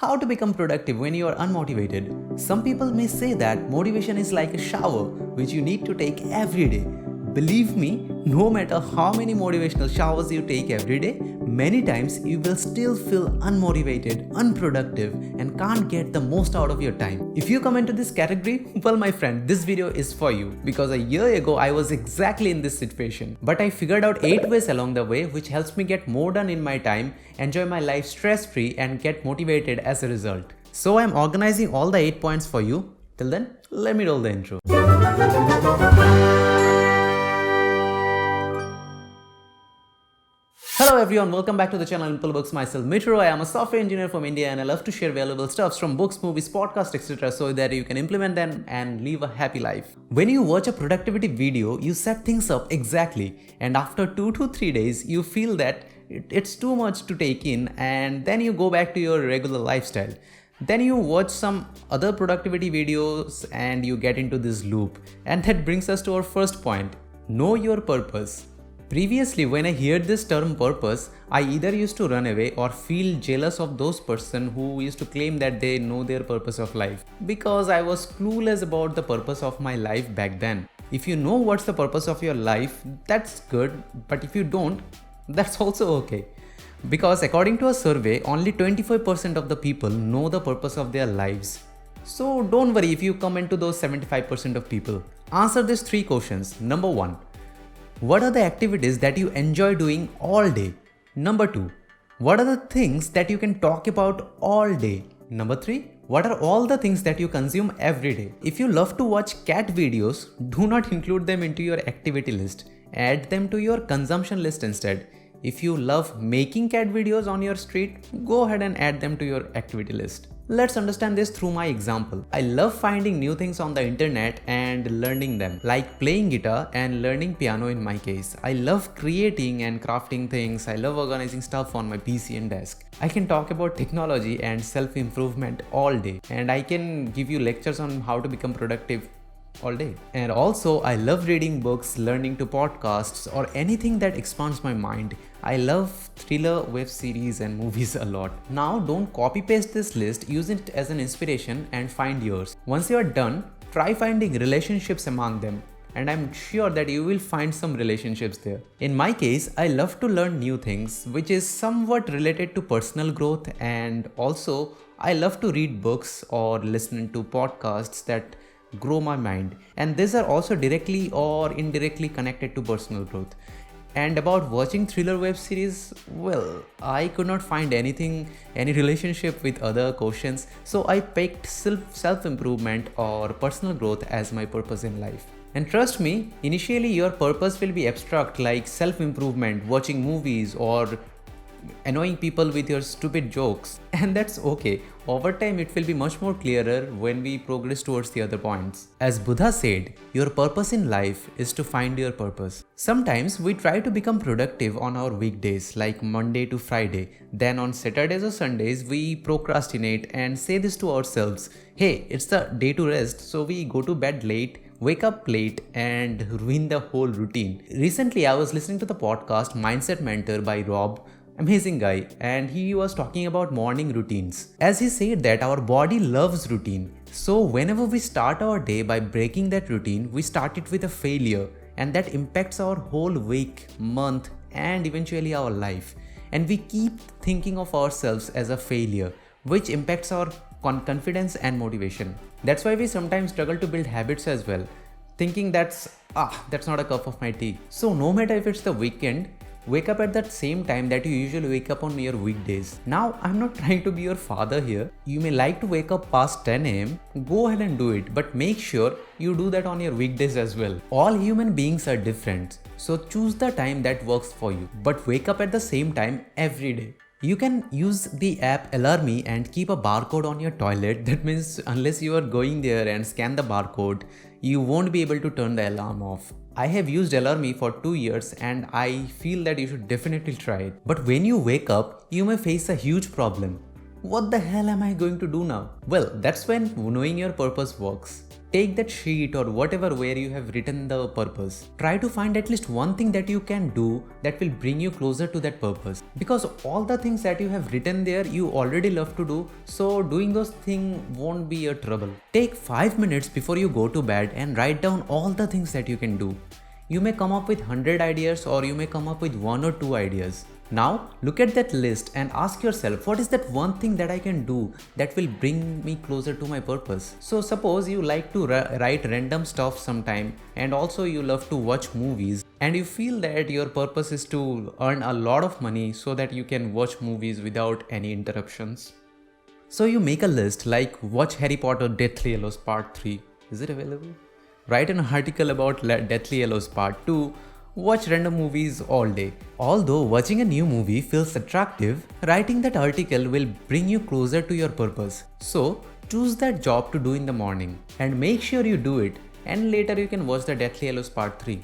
How to become productive when you are unmotivated? Some people may say that motivation is like a shower which you need to take every day. Believe me, no matter how many motivational showers you take every day, many times you will still feel unmotivated, unproductive, and can't get the most out of your time. If you come into this category, well, my friend, this video is for you because a year ago I was exactly in this situation. But I figured out 8 ways along the way which helps me get more done in my time, enjoy my life stress-free, and get motivated as a result. So I'm organizing all the 8 points for you. Till then, let me roll the intro. Hello everyone, welcome back to the channel Impulse Books. Myself Mithu Roy. I'm a software engineer from India and I love to share valuable stuffs from books, movies, podcasts, etc. so that you can implement them and live a happy life. When you watch a productivity video, you set things up exactly, and after 2 to 3 days, you feel that it's too much to take in, and then you go back to your regular lifestyle. Then you watch some other productivity videos and you get into this loop. And that brings us to our first point. Know your purpose. Previously, when I heard this term purpose, I either used to run away or feel jealous of those person who used to claim that they know their purpose of life, because I was clueless about the purpose of my life back then. If you know what's the purpose of your life, that's good, but if you don't, that's also okay. Because according to a survey, only 25% of the people know the purpose of their lives. So don't worry if you come into those 75% of people. Answer these 3 questions. Number 1. What are the activities that you enjoy doing all day? Number 2. What are the things that you can talk about all day? Number 3. What are all the things that you consume every day? If you love to watch cat videos, do not include them into your activity list. Add them to your consumption list instead. If you love making cat videos on your street, go ahead and add them to your activity list. Let's understand this through my example. I love finding new things on the internet and learning them, like playing guitar and learning piano in my case. I love creating and crafting things. I love organizing stuff on my PC and desk. I can talk about technology and self-improvement all day, and I can give you lectures on how to become productive all day. And also, I love reading books, learning to podcasts, or anything that expands my mind. I love thriller, web series, and movies a lot. Now, don't copy paste this list, use it as an inspiration and find yours. Once you are done, try finding relationships among them, and I'm sure that you will find some relationships there. In my case, I love to learn new things, which is somewhat related to personal growth, and also I love to read books or listen to podcasts that grow my mind, and these are also directly or indirectly connected to personal growth. And about watching thriller web series, well, I could not find any relationship with other questions, so I picked self-improvement or personal growth as my purpose in life. And trust me, initially your purpose will be abstract, like self-improvement, watching movies, or annoying people with your stupid jokes, and that's okay. Over time it will be much more clearer when we progress towards the other points. As Buddha said, your purpose in life is to find your purpose. Sometimes we try to become productive on our weekdays like Monday to Friday. Then on Saturdays or Sundays we procrastinate and say this to ourselves, hey, it's the day to rest, so we go to bed late, wake up late, and ruin the whole routine. Recently I was listening to the podcast Mindset Mentor by Rob. Amazing guy, and he was talking about morning routines. As he said that our body loves routine. So whenever we start our day by breaking that routine, we start it with a failure, and that impacts our whole week, month, and eventually our life. And we keep thinking of ourselves as a failure, which impacts our confidence and motivation. That's why we sometimes struggle to build habits as well, thinking that's not a cup of my tea. So no matter if it's the weekend, wake up at that same time that you usually wake up on your weekdays. Now, I'm not trying to be your father here. You may like to wake up past 10 am, go ahead and do it, but make sure you do that on your weekdays as well. All human beings are different, so choose the time that works for you, but wake up at the same time every day. You can use the app Alarmy and keep a barcode on your toilet. That means unless you are going there and scan the barcode, you won't be able to turn the alarm off. I have used Alarmy for 2 years and I feel that you should definitely try it. But when you wake up, you may face a huge problem. what the hell am I going to do now? Well, that's when knowing your purpose works. Take that sheet or whatever where you have written the purpose. Try to find at least one thing that you can do that will bring you closer to that purpose. Because all the things that you have written there, you already love to do. So doing those things won't be a trouble. Take 5 minutes before you go to bed and write down all the things that you can do. You may come up with 100 ideas or you may come up with 1 or 2 ideas. Now look at that list and ask yourself, what is that one thing that I can do that will bring me closer to my purpose? So suppose you like to write random stuff sometime and also you love to watch movies and you feel that your purpose is to earn a lot of money so that you can watch movies without any interruptions. So you make a list like watch Harry Potter Deathly Hallows Part 3. Is it available? Write an article about Deathly Hallows Part 2. Watch random movies all day. Although watching a new movie feels attractive, writing that article will bring you closer to your purpose. So choose that job to do in the morning and make sure you do it, and later you can watch the Deathly Hallows Part 3.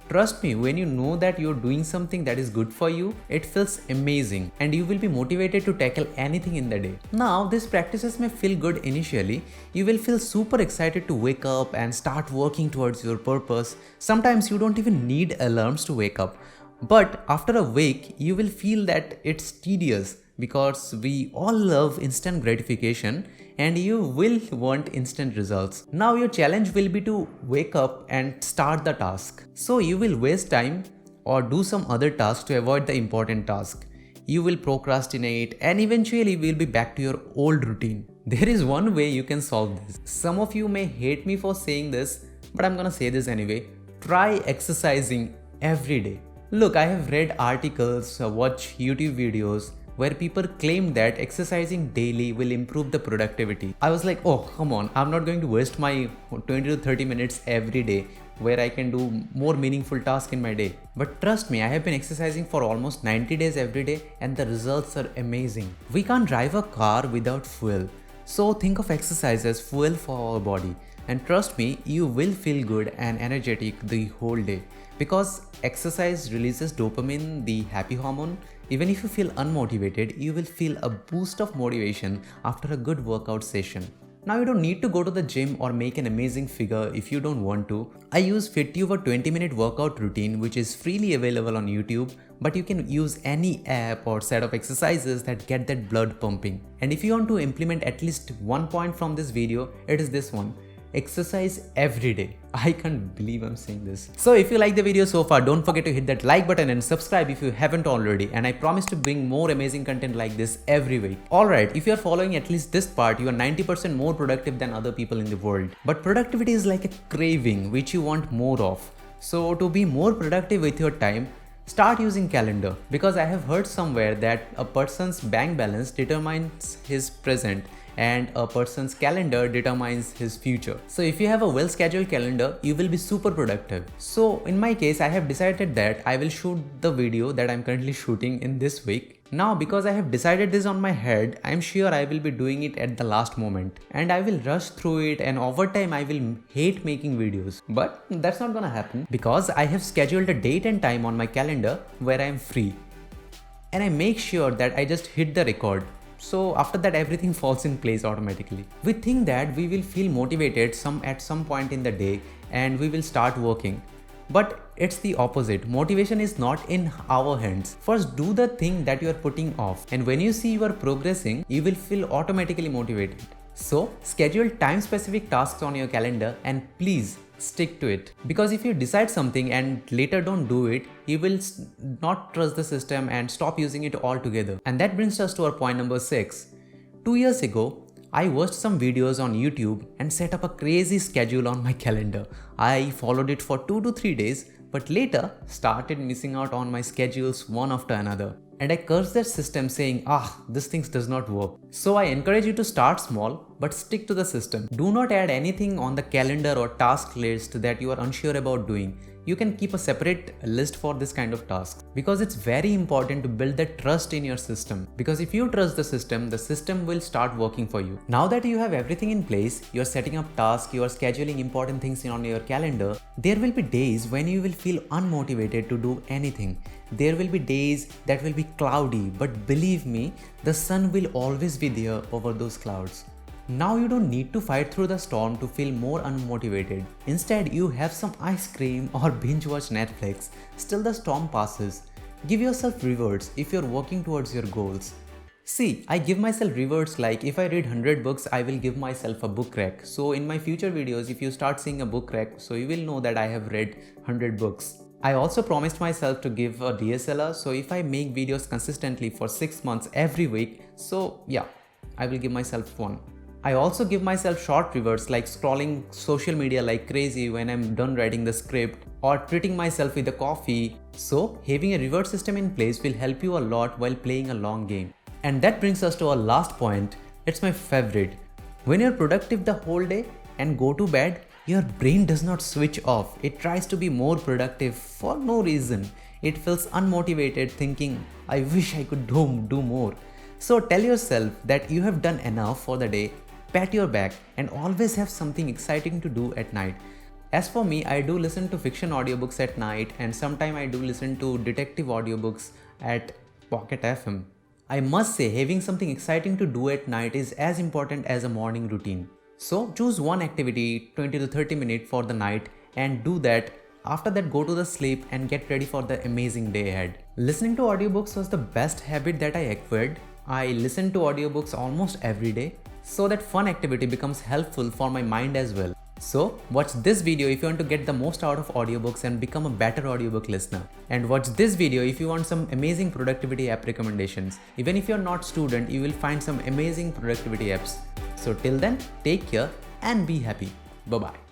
Trust me, when you know that you're doing something that is good for you, it feels amazing and you will be motivated to tackle anything in the day. Now, these practices may feel good initially. You will feel super excited to wake up and start working towards your purpose. Sometimes you don't even need alarms to wake up. But after a week, you will feel that it's tedious because we all love instant gratification and you will want instant results. Now your challenge will be to wake up and start the task. So you will waste time or do some other task to avoid the important task. You will procrastinate and eventually will be back to your old routine. There is one way you can solve this. Some of you may hate me for saying this, but I'm gonna say this anyway. Try exercising every day. Look, I have read articles, watched YouTube videos where people claim that exercising daily will improve the productivity. I was like, oh, come on, I'm not going to waste my 20 to 30 minutes every day where I can do more meaningful tasks in my day. But trust me, I have been exercising for almost 90 days every day and the results are amazing. We can't drive a car without fuel. So think of exercise as fuel for our body. And trust me, you will feel good and energetic the whole day. Because exercise releases dopamine, the happy hormone. Even if you feel unmotivated, you will feel a boost of motivation after a good workout session. Now you don't need to go to the gym or make an amazing figure if you don't want to. I use FitTube, a 20-minute workout routine which is freely available on YouTube, but you can use any app or set of exercises that get that blood pumping. And if you want to implement at least one point from this video, it is this one. Exercise every day. I can't believe I'm saying this. So if you like the video so far, don't forget to hit that like button and subscribe if you haven't already, and I promise to bring more amazing content like this every week. Alright, if you're following at least this part, you are 90% more productive than other people in the world. But productivity is like a craving which you want more of. So to be more productive with your time, start using calendar, because I have heard somewhere that a person's bank balance determines his present and a person's calendar determines his future. So if you have a well-scheduled calendar, you will be super productive. So in my case, I have decided that I will shoot the video that I'm currently shooting in this week. Now because I have decided this on my head, I'm sure I will be doing it at the last moment and I will rush through it, and over time I will hate making videos. But that's not gonna happen because I have scheduled a date and time on my calendar where I am free. And I make sure that I just hit the record. So after that, everything falls in place automatically. We think that we will feel motivated at some point in the day and we will start working. But it's the opposite. Motivation is not in our hands. First, do the thing that you are putting off. And when you see you are progressing, you will feel automatically motivated. So schedule time-specific tasks on your calendar and please stick to it. Because if you decide something and later don't do it, you will not trust the system and stop using it altogether. And that brings us to our point number 6. 2 years ago, I watched some videos on YouTube and set up a crazy schedule on my calendar. I followed it for 2 to 3 days, but later started missing out on my schedules one after another. And I cursed that system saying, this thing does not work. So I encourage you to start small, but stick to the system. Do not add anything on the calendar or task list that you are unsure about doing. you can keep a separate list for this kind of tasks, because it's very important to build that trust in your system. Because if you trust the system will start working for you. Now that you have everything in place, you're setting up tasks, you're scheduling important things on your calendar, there will be days when you will feel unmotivated to do anything. There will be days that will be cloudy, but believe me, the sun will always be there over those clouds. Now you don't need to fight through the storm to feel more unmotivated. Instead, you have some ice cream or binge watch Netflix. Still the storm passes. Give yourself rewards if you're working towards your goals. See, I give myself rewards like if I read 100 books, I will give myself a book rack. So in my future videos, if you start seeing a book rack, so you will know that I have read 100 books. I also promised myself to give a DSLR, so if I make videos consistently for 6 months every week, so yeah, I will give myself one. I also give myself short rewards like scrolling social media like crazy when I'm done writing the script, or treating myself with a coffee. So having a reward system in place will help you a lot while playing a long game. And that brings us to our last point. It's my favorite. When you're productive the whole day and go to bed, your brain does not switch off. It tries to be more productive for no reason. It feels unmotivated thinking, I wish I could do more. So tell yourself that you have done enough for the day. Pat your back and always have something exciting to do at night. As for me, I do listen to fiction audiobooks at night, and sometimes I do listen to detective audiobooks at Pocket FM. I must say, having something exciting to do at night is as important as a morning routine. So choose one activity 20 to 30 minutes for the night and do that. After that, go to the sleep and get ready for the amazing day ahead. Listening to audiobooks was the best habit that I acquired. I listen to audiobooks almost every day, so that fun activity becomes helpful for my mind as well. So watch this video if you want to get the most out of audiobooks and become a better audiobook listener. And watch this video if you want some amazing productivity app recommendations. Even if you're not student, you will find some amazing productivity apps. So till then, take care and be happy. Bye-bye.